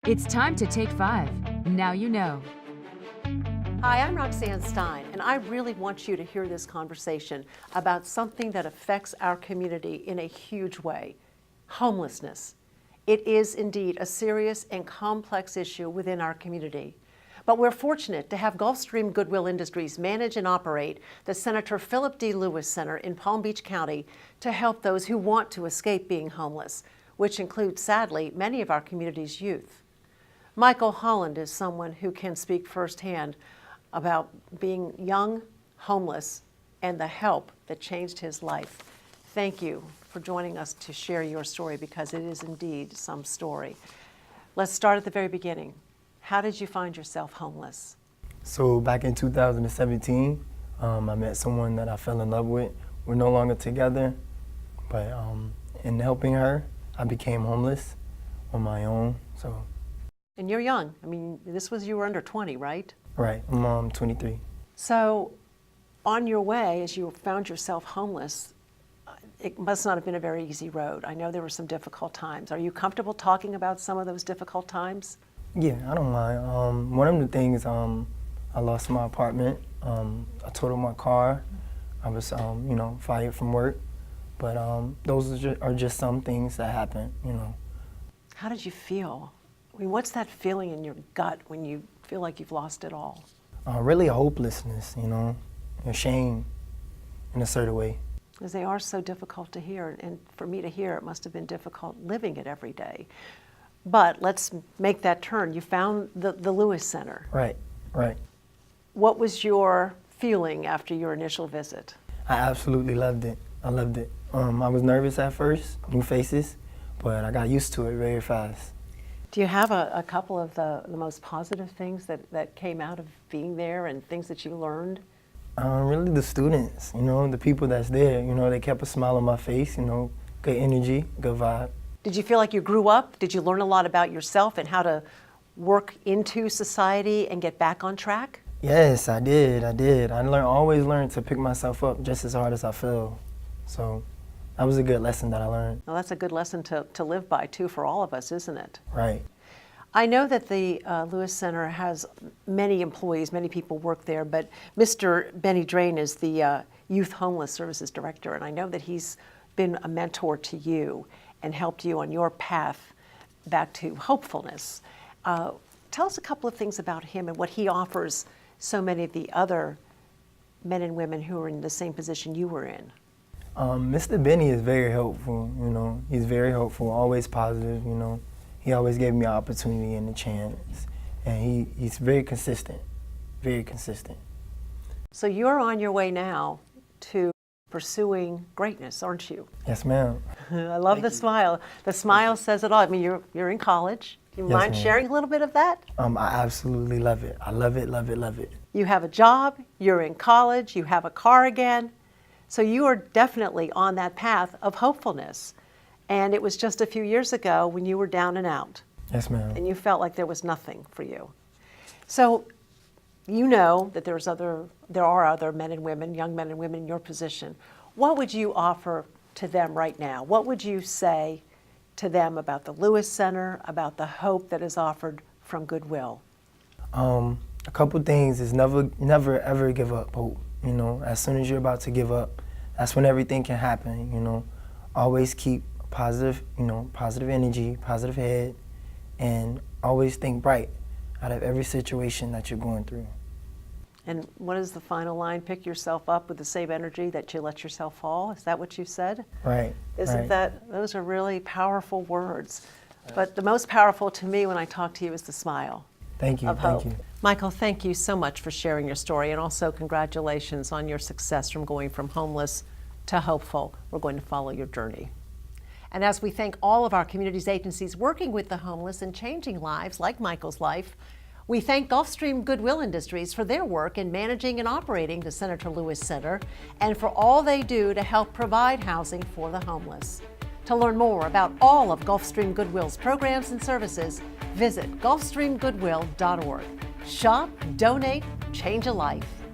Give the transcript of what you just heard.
It's time to take 5. Now you know. Hi, I'm Roxanne Stein, and I really want you to hear this conversation about something that affects our community in a huge way: homelessness. It is indeed a serious and complex issue within our community. But we're fortunate to have Gulfstream Goodwill Industries manage and operate the Senator Philip D. Lewis Center in Palm Beach County to help those who want to escape being homeless, which includes, sadly, many of our community's youth. Michael Holland is someone who can speak firsthand about being young, homeless, and the help that changed his life. Thank you for joining us to share your story, because it is indeed some story. Let's start at the very beginning. How did you find yourself homeless? So back in 2017, I met someone that I fell in love with. We're no longer together, but in helping her, I became homeless on my own. And you're young. I mean, you were under 20, right? Right, I'm 23. So on your way, as you found yourself homeless, it must not have been a very easy road. I know there were some difficult times. Are you comfortable talking about some of those difficult times? Yeah, I don't mind. One of the things, I lost my apartment. I totaled my car. I was, fired from work. But those are just some things that happen, How did you feel? I mean, what's that feeling in your gut when you feel like you've lost it all? Really a hopelessness, a shame in a certain way. Because they are so difficult to hear, and for me to hear, it must have been difficult living it every day. But let's make that turn. You found the Lewis Center. Right. What was your feeling after your initial visit? I absolutely loved it. I loved it. I was nervous at first, new faces, but I got used to it very fast. Do you have a couple of the most positive things that came out of being there and things that you learned? Really the students, the people that's there, they kept a smile on my face, good energy, good vibe. Did you feel like you grew up? Did you learn a lot about yourself and how to work into society and get back on track? Yes, I did. I always learned to pick myself up just as hard as I fell. So that was a good lesson that I learned. Well, that's a good lesson to live by, too, for all of us, isn't it? Right. I know that the Lewis Center has many employees, many people work there, but Mr. Benny Drain is the Youth Homeless Services Director, and I know that he's been a mentor to you and helped you on your path back to hopefulness. Tell us a couple of things about him and what he offers so many of the other men and women who are in the same position you were in. Mr. Benny is very helpful, He's very helpful, always positive, He always gave me an opportunity and a chance. And he's very consistent, very consistent. So you're on your way now to pursuing greatness, aren't you? Yes, ma'am. I love the smile. The smile says it all. I mean, you're in college. Do you mind sharing a little bit of that? I absolutely love it. I love it, love it, love it. You have a job, you're in college, you have a car again. So you are definitely on that path of hopefulness. And it was just a few years ago when you were down and out. Yes, ma'am. And you felt like there was nothing for you. So you know that there are other men and women, young men and women in your position. What would you offer to them right now? What would you say to them about the Lewis Center, about the hope that is offered from Goodwill? A couple things is never ever give up hope. As soon as you're about to give up, that's when everything can happen. Always keep positive, positive energy, positive head, and always think bright out of every situation that you're going through. And what is the final line? Pick yourself up with the same energy that you let yourself fall? Is that what you said? Right. Isn't that, those are really powerful words. But the most powerful to me when I talk to you is the smile. Thank you, of hope. thank you. Michael, thank you so much for sharing your story, and also congratulations on your success from going from homeless to hopeful. We're going to follow your journey. And as we thank all of our community's agencies working with the homeless and changing lives, like Michael's life, we thank Gulfstream Goodwill Industries for their work in managing and operating the Senator Lewis Center, and for all they do to help provide housing for the homeless. To learn more about all of Gulfstream Goodwill's programs and services, visit gulfstreamgoodwill.org. Shop, donate, change a life.